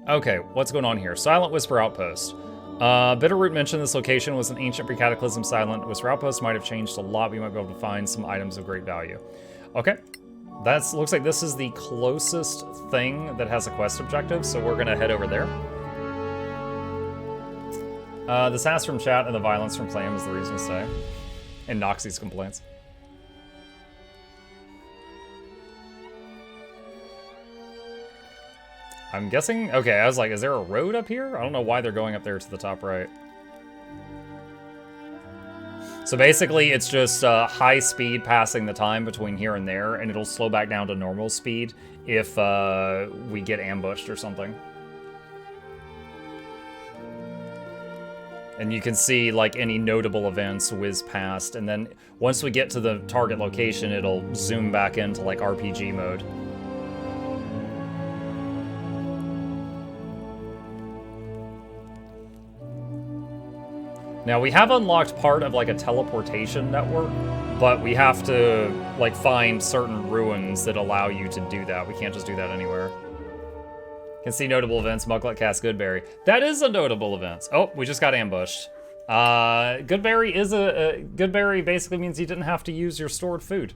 Okay, what's going on here? Silent Whisper Outpost. Bitterroot mentioned this location was an ancient pre-cataclysm Silent Whisper Outpost. Might have changed a lot. We might be able to find some items of great value. Okay. Looks like this is the closest thing that has a quest objective, so we're gonna head over there. The sass from chat and the violence from Clam is the reason to say. And Noxie's complaints. I'm guessing, okay, I was like, is there a road up here? I don't know why they're going up there to the top right. So basically, it's just high speed passing the time between here and there, and it'll slow back down to normal speed if we get ambushed or something. And you can see, like, any notable events whiz past, and then once we get to the target location, it'll zoom back into, like, RPG mode. Now, we have unlocked part of, like, a teleportation network, but we have to, like, find certain ruins that allow you to do that. We can't just do that anywhere. Can see notable events. Mukluk cast Goodberry. That is a notable event. Oh, we just got ambushed. Goodberry is Goodberry basically means you didn't have to use your stored food.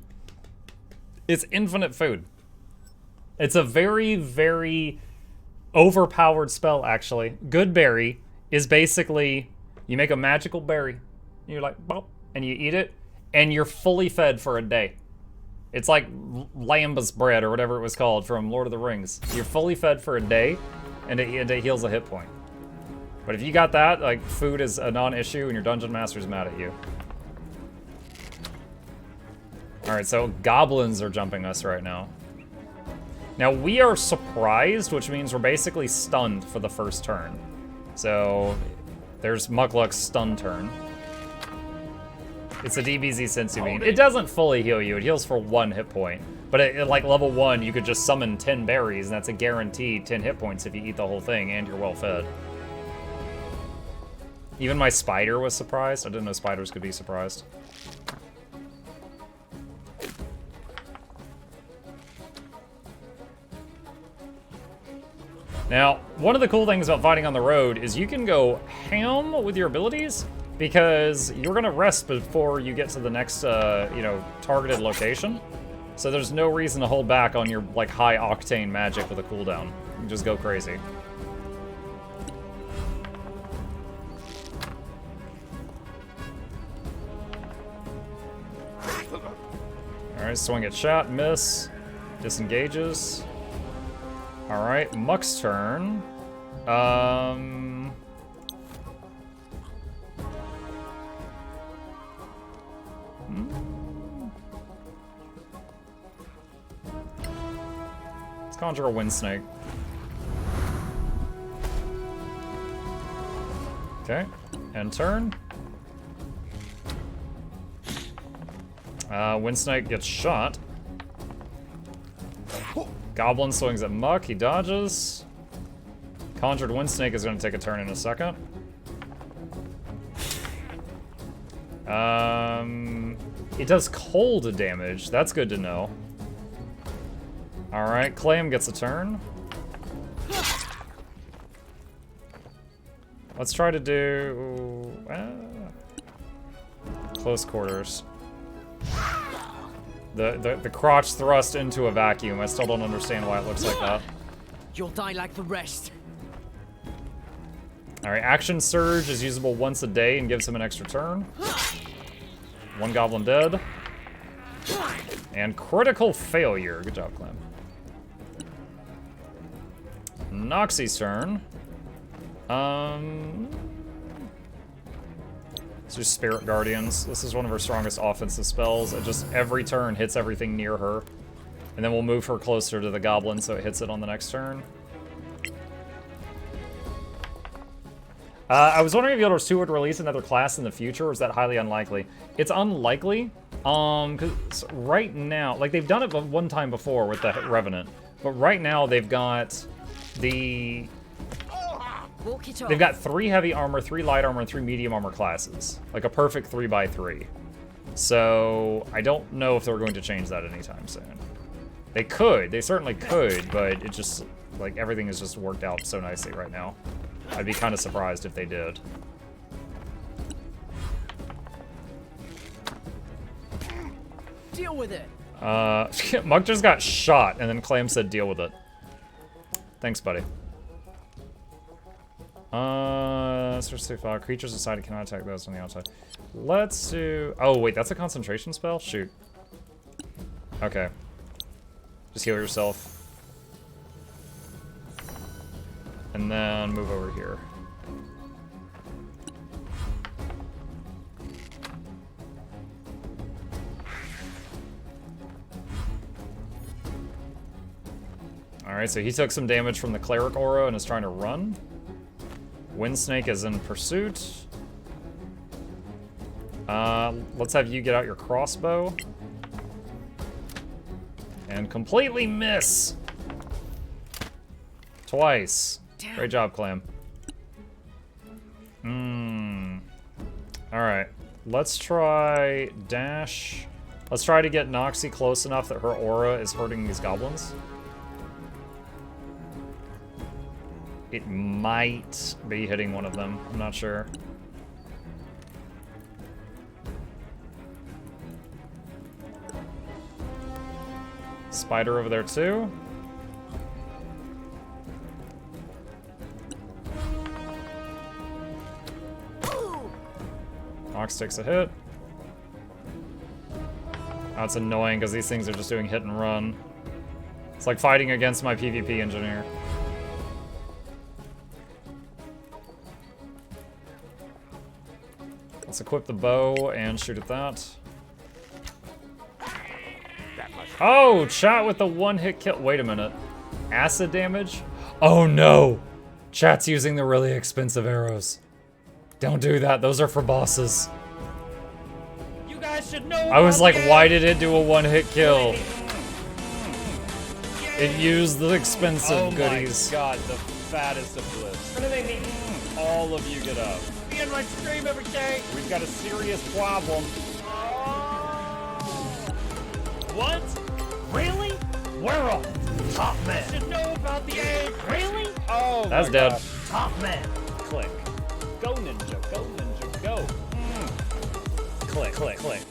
It's infinite food. It's a very, very overpowered spell, actually. Goodberry is basically... You make a magical berry, and you're like, bop, and you eat it, and you're fully fed for a day. It's like Lambus bread, or whatever it was called from Lord of the Rings. You're fully fed for a day, and it heals a hit point. But if you got that, like, food is a non-issue, and your dungeon master's mad at you. Alright, so goblins are jumping us right now. Now, we are surprised, which means we're basically stunned for the first turn. So... There's Mukluk's stun turn. It's a DBZ Sensu Bean. It doesn't fully heal you. It heals for 1 hit point. But at like level 1, you could just summon 10 berries, and that's a guaranteed 10 hit points if you eat the whole thing and you're well fed. Even my spider was surprised. I didn't know spiders could be surprised. Now, one of the cool things about fighting on the road is you can go ham with your abilities because you're gonna rest before you get to the next, targeted location. So there's no reason to hold back on your, like, high octane magic with a cooldown. You can just go crazy. Alright, swing at shot, miss, disengages. Alright, Muck's turn. Let's conjure a Wind Snake. Okay, end turn. Wind Snake gets shot. Goblin swings at Muck, he dodges. Conjured Wind Snake is going to take a turn in a second. It does cold damage, that's good to know. Alright, Clam gets a turn. Let's try to do... close quarters. The crotch thrust into a vacuum. I still don't understand why it looks like that. You'll die like the rest. Alright, Action Surge is usable once a day and gives him an extra turn. 1 goblin dead. And critical failure. Good job, Clem. Noxie's turn. Let's do Spirit Guardians. This is one of her strongest offensive spells. It just every turn hits everything near her. And then we'll move her closer to the goblin so it hits it on the next turn. I was wondering if Guild Wars 2 would release another class in the future, or is that highly unlikely? It's unlikely, because right now, like they've done it one time before with the Revenant, but right now they've got the... They've got 3 heavy armor, 3 light armor, and 3 medium armor classes. Like a perfect 3x3. So, I don't know if they're going to change that anytime soon. They could, they certainly could, but it just Like, everything is just worked out so nicely right now. I'd be kind of surprised if they did. Deal with it. Muk just got shot, and then Clam said deal with it. Thanks, buddy. Search through file. Creatures inside cannot attack those on the outside. Let's do... Oh, wait, that's a concentration spell? Shoot. Okay. Just heal yourself. And then move over here. Alright, so he took some damage from the Cleric Aura and is trying to run. Windsnake is in pursuit. Let's have you get out your crossbow. And completely miss! Twice. Damn. Great job, Clam. Alright. Let's try dash. Let's try to get Noxie close enough that her aura is hurting these goblins. It might be hitting one of them. I'm not sure. Spider over there too. Nox takes a hit. That's annoying because these things are just doing hit and run. It's like fighting against my PvP engineer. Let's equip the bow and shoot at that. Oh, chat with the one-hit kill. Wait a minute. Acid damage? Oh no! Chat's using the really expensive arrows. Don't do that. Those are for bosses. You guys should know. I was like, why did it do a one-hit kill? It used the expensive goodies. Oh my god, the fattest of bliss. What do they mean? All of you get up. Be in my stream every day. We've got a serious problem. What? Really? We're all top men. You should know about the egg. Really? Oh, that's dead. God. Top men. Click. Go ninja. Go ninja. Go. Click. Click. Click.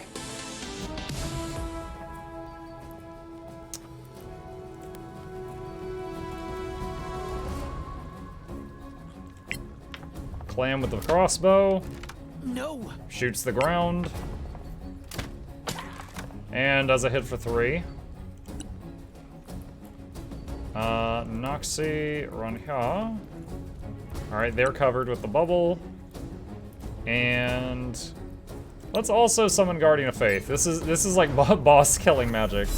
Clam with the crossbow. No. Shoots the ground. And does a hit for 3. Noxie, run here. Alright, they're covered with the bubble. And let's also summon Guardian of Faith. This is like boss killing magic.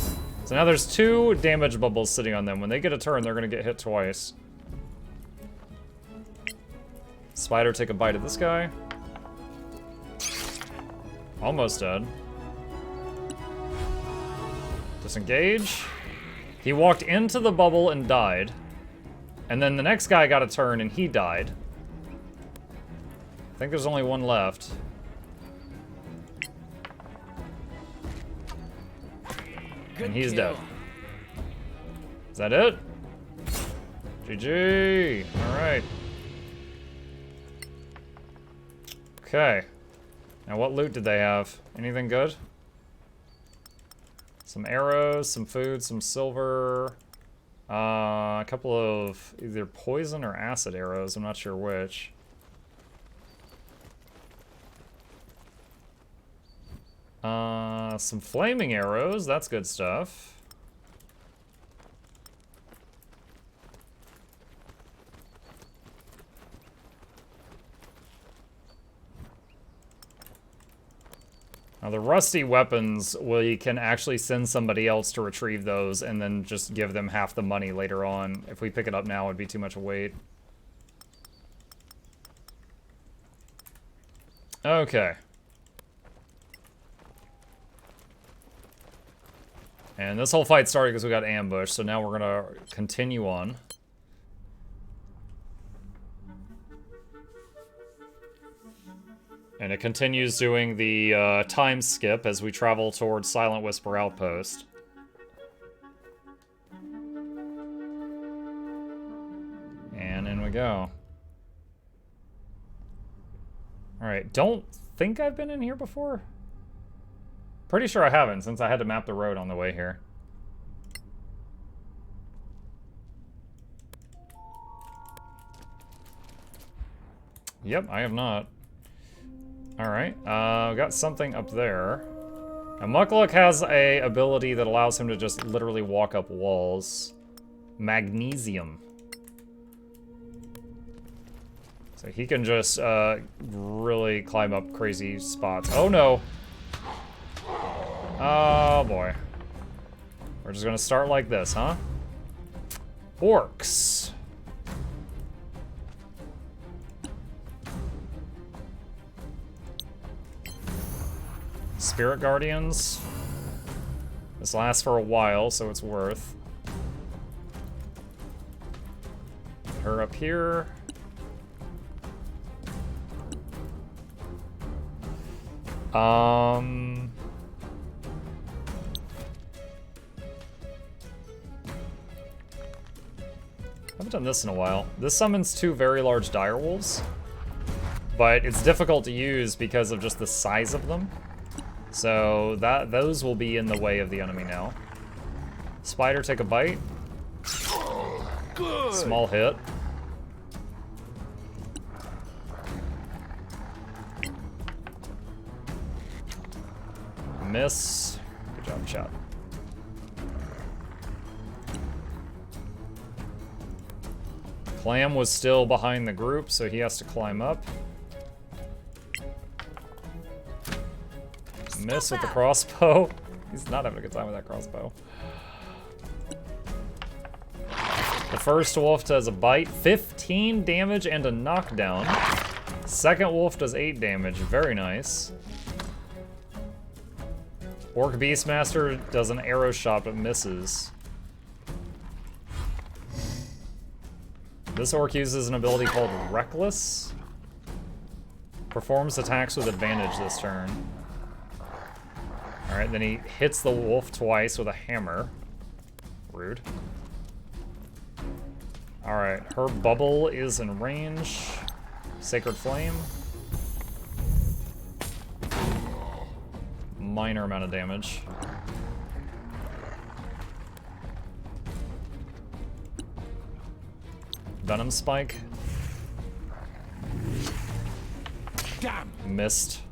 So now there's 2 damage bubbles sitting on them. When they get a turn, they're gonna get hit twice. Spider, take a bite of this guy. Almost dead. Disengage. He walked into the bubble and died. And then the next guy got a turn and he died. I think there's only one left. Good And he's kill. dead. Is that it? GG. Alright. Okay. Now what loot did they have? Anything good? Some arrows, some food, some silver. A couple of either poison or acid arrows. I'm not sure which. Some flaming arrows. That's good stuff. Now the rusty weapons, we can actually send somebody else to retrieve those and then just give them half the money later on. If we pick it up now, it'd be too much weight. Okay. And this whole fight started because we got ambushed, so now we're gonna continue on. And it continues doing the time skip as we travel towards Silent Whisper Outpost. go. Alright, don't think I've been in here before. Pretty sure I haven't, since I had to map the road on the way here. Yep, I have not. Alright, got something up there. Now, Mukluk has a ability that allows him to just literally walk up walls. Magnesium. So he can just really climb up crazy spots. Oh no! Oh boy. We're just gonna start like this, huh? Orcs. Spirit Guardians. This lasts for a while, so it's worth. Get her up here. I haven't done this in a while. This summons 2 very large direwolves, but it's difficult to use because of just the size of them. So those will be in the way of the enemy now. Spider, take a bite. Good. Small hit. Miss. Good job, chat. Clam was still behind the group, so he has to climb up. Miss with the crossbow. He's not having a good time with that crossbow. The first wolf does a bite, 15 damage and a knockdown. Second wolf does 8 damage, very nice. Orc Beastmaster does an arrow shot but misses. This orc uses an ability called Reckless. Performs attacks with advantage this turn. Alright, then he hits the wolf twice with a hammer. Rude. Alright, her bubble is in range. Sacred Flame. Minor amount of damage. Venom Spike. Damn. Missed.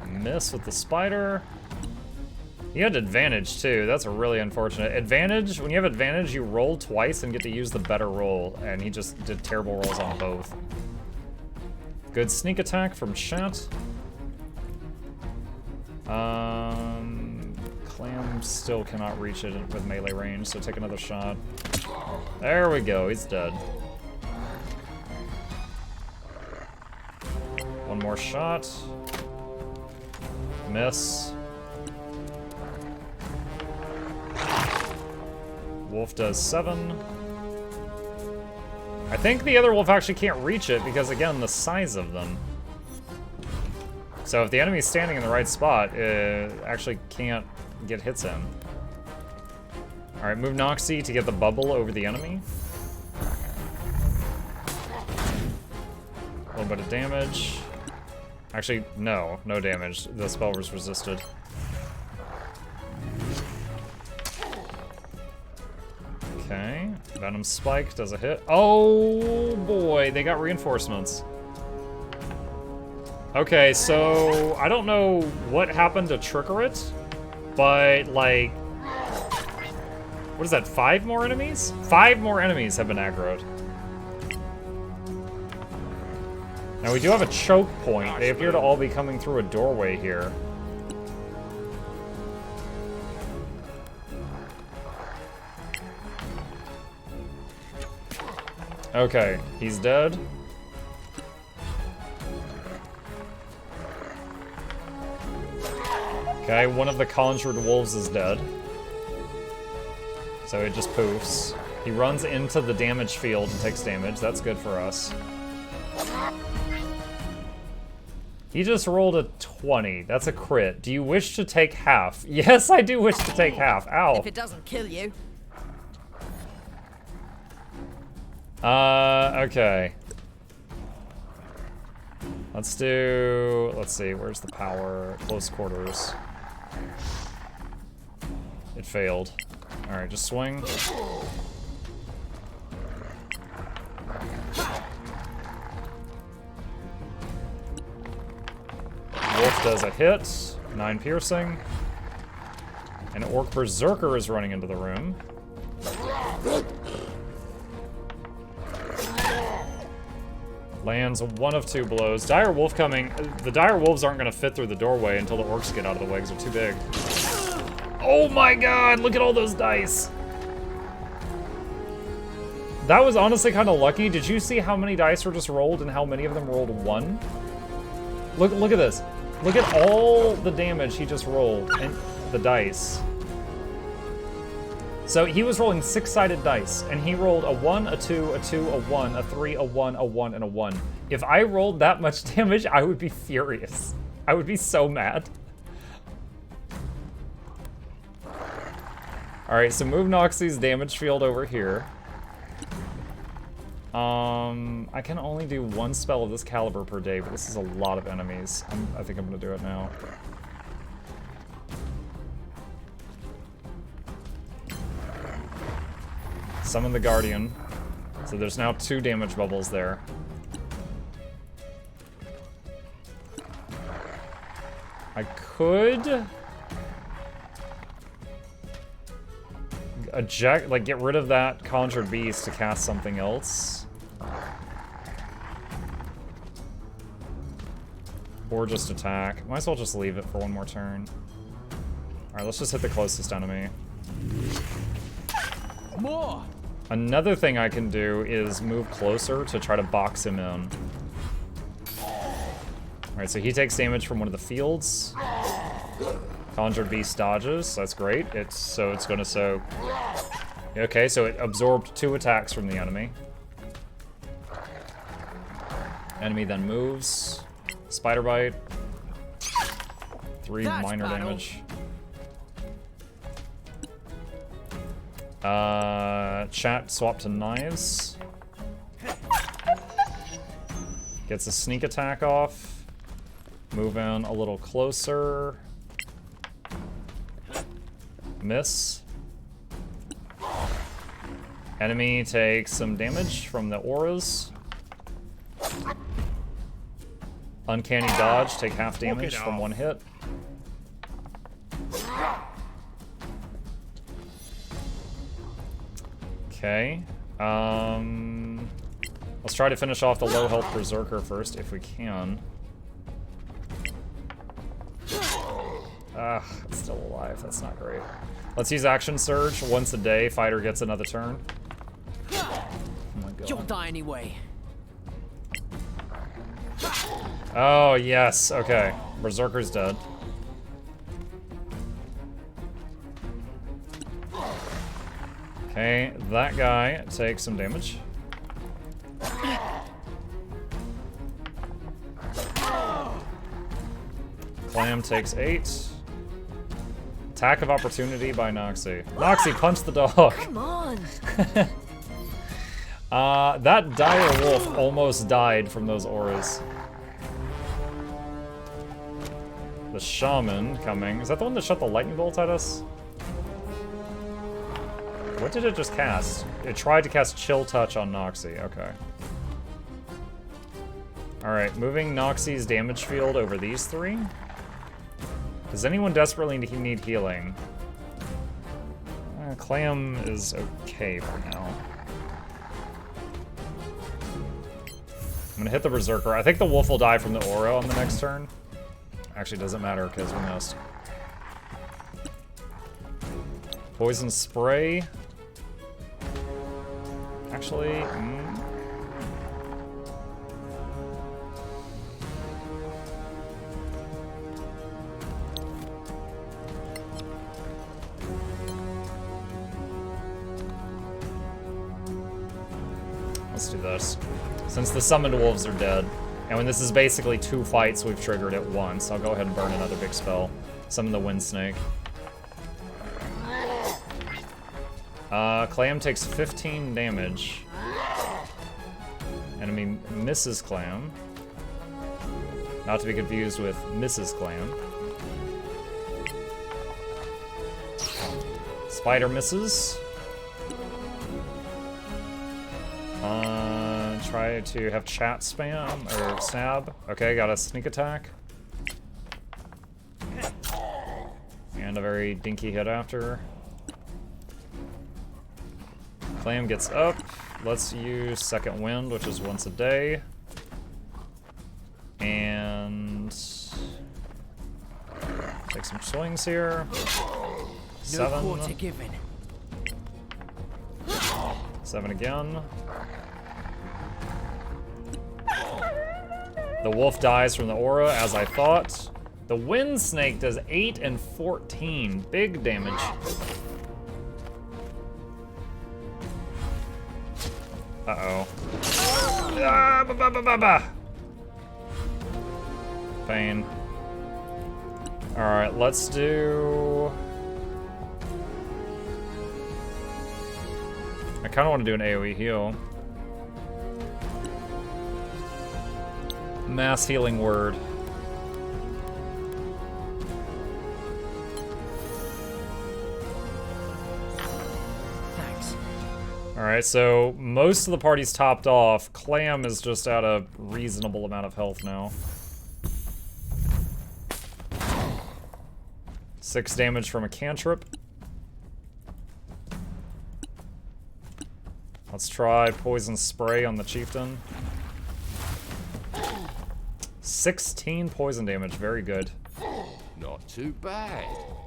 Miss with the spider. You had advantage too. That's really unfortunate. Advantage, when you have advantage, you roll twice and get to use the better roll, and he just did terrible rolls on both. Good sneak attack from chat. Clam still cannot reach it with melee range, so take another shot. There we go, he's dead. One more shot. Miss. Wolf does 7. I think the other wolf actually can't reach it because, again, the size of them. So if the enemy's standing in the right spot, it actually can't get hits in. Alright, move Noxie to get the bubble over the enemy. A little bit of damage. Actually, no damage. The spell was resisted. Okay, Venom Spike does a hit. Oh boy, they got reinforcements. Okay, so I don't know what happened to trigger it, but like, what is that, 5 more enemies? 5 more enemies have been aggroed. Now we do have a choke point. They appear to all be coming through a doorway here. Okay, he's dead. Okay, one of the conjured wolves is dead. So it just poofs. He runs into the damage field and takes damage. That's good for us. He just rolled a 20. That's a crit. Do you wish to take half? Yes, I do wish to take half. Ow. If it doesn't kill you. Okay. Let's see, where's the power? Close quarters. It failed. Alright, just swing. Wolf does a hit. 9 piercing. An Orc Berserker is running into the room. Lands 1 of 2 blows. Dire Wolf coming. The Dire Wolves aren't going to fit through the doorway until the Orcs get out of the way because they're too big. Oh my god, look at all those dice. That was honestly kind of lucky. Did you see how many dice were just rolled and how many of them rolled 1? Look at this. Look at all the damage he just rolled and the dice. So he was rolling 6-sided dice, and he rolled a 1, a 2, a 2, a 1, a 3, a 1, a 1, and a 1. If I rolled that much damage, I would be furious. I would be so mad. Alright, so move Noxie's damage field over here. I can only do 1 spell of this caliber per day, but this is a lot of enemies. I think I'm gonna do it now. Summon the Guardian. So there's now 2 damage bubbles there. I could eject, like, get rid of that Conjured Beast to cast something else. Or just attack. Might as well just leave it for 1 more turn. Alright, let's just hit the closest enemy. More. Another thing I can do is move closer to try to box him in. Alright, so he takes damage from 1 of the fields. Conjured Beast dodges, so that's great. It's gonna soak. Okay, so it absorbed 2 attacks from the enemy. Enemy then moves. Spider Bite. 3 minor damage. Chat swap to knives. Gets a sneak attack off. Move in a little closer. Miss. Enemy takes some damage from the auras. Uncanny dodge, take half damage from 1 hit. Okay. Let's try to finish off the low health Berserker first, if we can. It's still alive. That's not great. Let's use Action Surge. Once a day, fighter gets another turn. Oh my god. You'll die anyway. Oh, yes. Okay. Berserker's dead. Okay, that guy takes some damage. Clam takes 8. Attack of opportunity by Noxie. Noxie, punch the dog. Come on. That dire wolf almost died from those auras. The shaman coming. Is that the one that shot the lightning bolt at us? What did it just cast? It tried to cast Chill Touch on Noxie. Okay. Alright, moving Noxie's damage field over these 3. Does anyone desperately need healing? Clam is okay for now. I'm gonna hit the Berserker. I think the wolf will die from the aura on the next turn. Actually, doesn't matter because we missed. Poison Spray. Actually, let's do this. Since the summoned wolves are dead, and when this is basically 2 fights we've triggered at once, I'll go ahead and burn another big spell. Summon the Wind Snake. Clam takes 15 damage. Enemy Mrs. Clam. Not to be confused with Mrs. Clam. Spider misses. Try to have chat spam or stab. Okay, got a sneak attack. And a very dinky hit after. Clam gets up. Let's use Second Wind, which is once a day. And take some swings here. 7. No quarter given. 7 again. The wolf dies from the aura, as I thought. The wind snake does 8 and 14. Big damage. Uh-oh. Ah, ba, ba, ba, ba, ba. Pain. Alright, let's do... I kind of want to do an AoE heal. Mass healing word. Thanks. Alright, so most of the party's topped off. Clam is just at a reasonable amount of health now. 6 damage from a cantrip. Let's try poison spray on the chieftain. 16 poison damage, very good. Not too bad.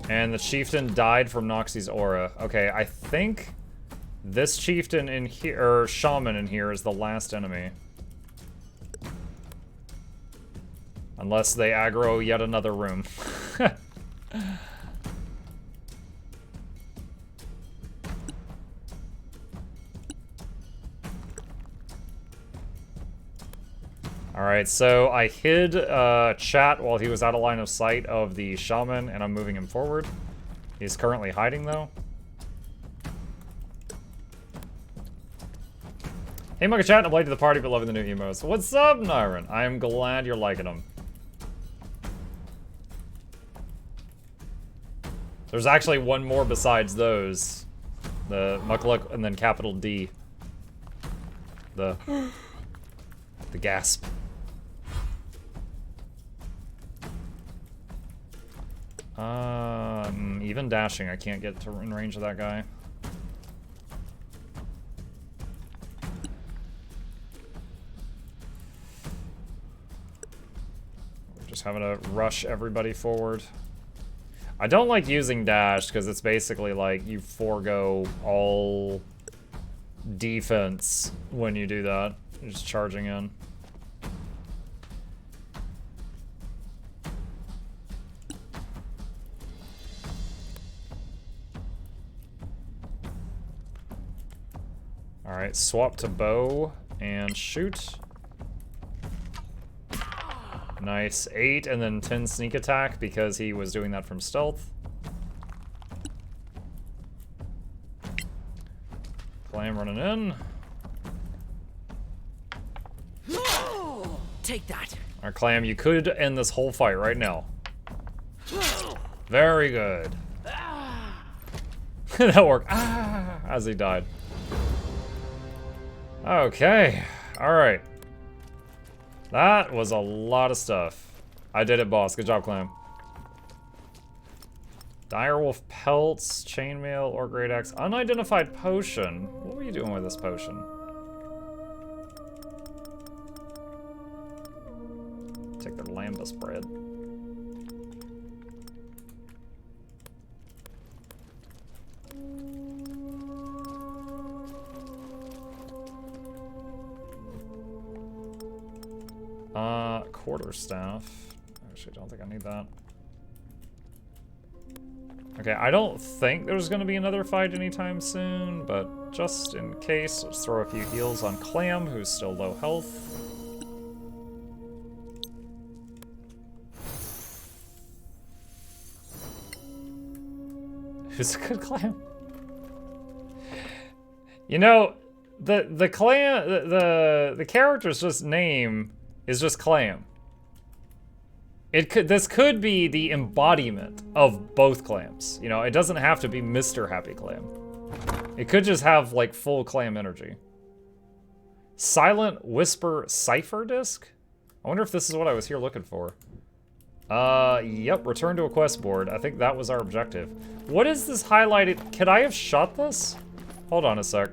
And the chieftain died from Noxie's aura. Okay, I think this chieftain in here, or shaman in here, is the last enemy. Unless they aggro yet another room. Alright, so I hid chat while he was out of line of sight of the shaman, and I'm moving him forward. He's currently hiding, though. Hey, Mugga Chat, I'm late to the party, but loving the new emotes. What's up, Nyron? I am glad you're liking them. There's actually one more besides those. The Mukluk and then capital D. The gasp. Even dashing, I can't get to in range of that guy. We're just having to rush everybody forward. I don't like using dash because it's basically like you forego all defense when you do that. You're just charging in. Alright, swap to bow and shoot. Nice. 8 and then 10 sneak attack because he was doing that from stealth. Clam running in. Take that. Alright, Clam, you could end this whole fight right now. Very good. That worked. As he died. Okay. Alright. That was a lot of stuff. I did it, boss. Good job, Clam. Direwolf pelts, chainmail, or great axe. Unidentified potion. What were you doing with this potion? Take their lambus bread. Quarterstaff. Actually, don't think I need that. Okay, I don't think there's gonna be another fight anytime soon, but just in case, let's throw a few heals on Clam, who's still low health. Who's a good Clam? You know, the clam, the character's just name is just Clam. This could be the embodiment of both clams. You know, it doesn't have to be Mr. Happy Clam. It could just have like full clam energy. Silent Whisper Cipher Disc? I wonder if this is what I was here looking for. Yep, return to a quest board. I think that was our objective. What is this highlighted? Could I have shot this? Hold on a sec.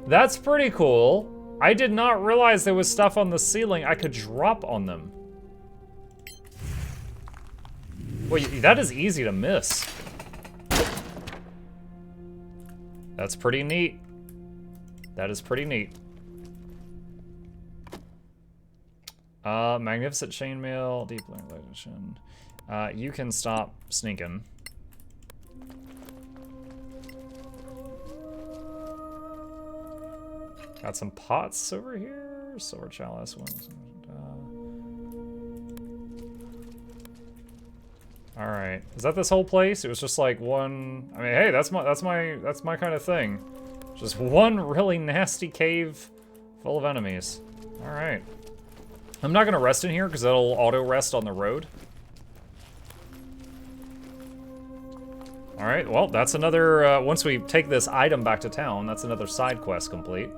That's pretty cool. I did not realize there was stuff on the ceiling I could drop on them. Well, that is easy to miss. That's pretty neat. That is pretty neat. Magnificent chainmail, deep legend. You can stop sneaking. Got some pots over here. Silver chalice ones. All right, is that this whole place? It was just like one. I mean, hey, that's my kind of thing. Just one really nasty cave full of enemies. All right, I'm not gonna rest in here because it'll auto rest on the road. All right, well, that's another. Once we take this item back to town, that's another side quest complete.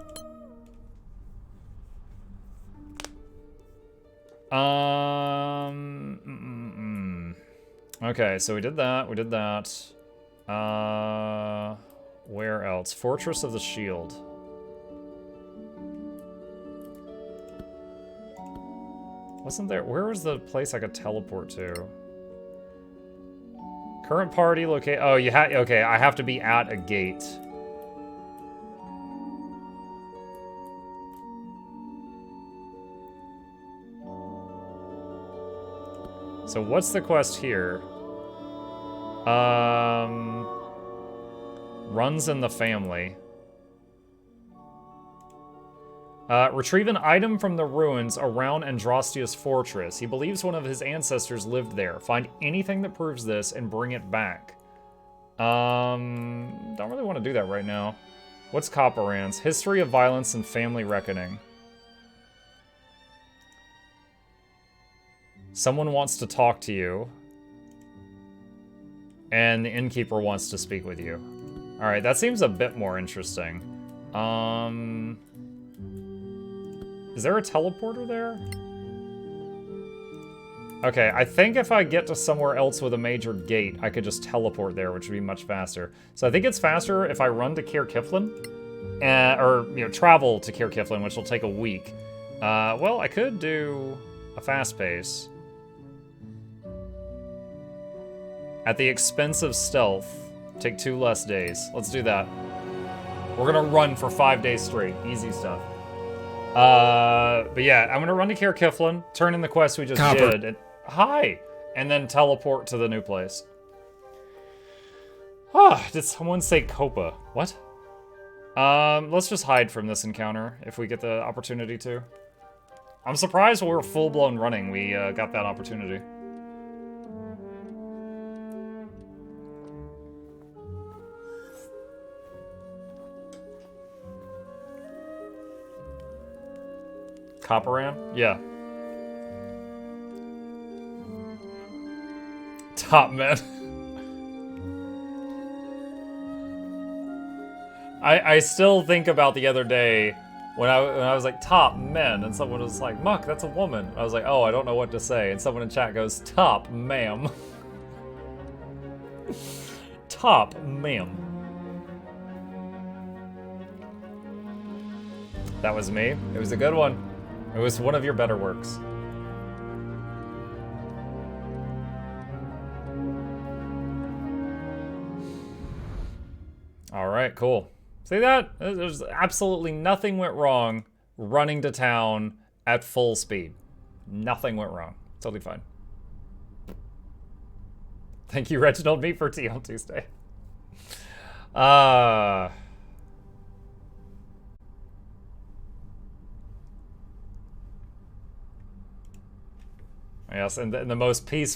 Okay, so we did that, where else? Fortress of the Shield. Wasn't there, where was the place I could teleport to? Current party locate, oh, okay, I have to be at a gate. So what's the quest here? Runs in the family. Retrieve an item from the ruins around Andrastia's fortress. He believes one of his ancestors lived there. Find anything that proves this and bring it back. Don't really want to do that right now. What's Copperan's? History of violence and family reckoning. Someone wants to talk to you. And the innkeeper wants to speak with you. Alright, that seems a bit more interesting. Is there a teleporter there? Okay, I think if I get to somewhere else with a major gate, I could just teleport there, which would be much faster. So I think it's faster if I run to Caer Kiflin, or, you know, travel to Caer Kiflin, which will take a week. Well, I could do a fast pace. At the expense of stealth, take 2 less days. Let's do that. We're gonna run for 5 days straight. Easy stuff. But yeah, I'm gonna run to Caer Kiflin, turn in the quest we just did. And, hi! And then teleport to the new place. Ah, did someone say Copa? What? Let's just hide from this encounter if we get the opportunity to. I'm surprised when we were full-blown running, we got that opportunity. Copperan? Yeah. Top men. I still think about the other day when I was like, top men, and someone was like, Muck, that's a woman. I was like, oh, I don't know what to say. And someone in chat goes, top ma'am. Top ma'am. That was me. It was a good one. It was one of your better works. All right, cool. See that? There's absolutely nothing went wrong running to town at full speed. Nothing went wrong. Totally fine. Thank you, Reginald Meat, for tea on Tuesday. Yes, and the most peaceful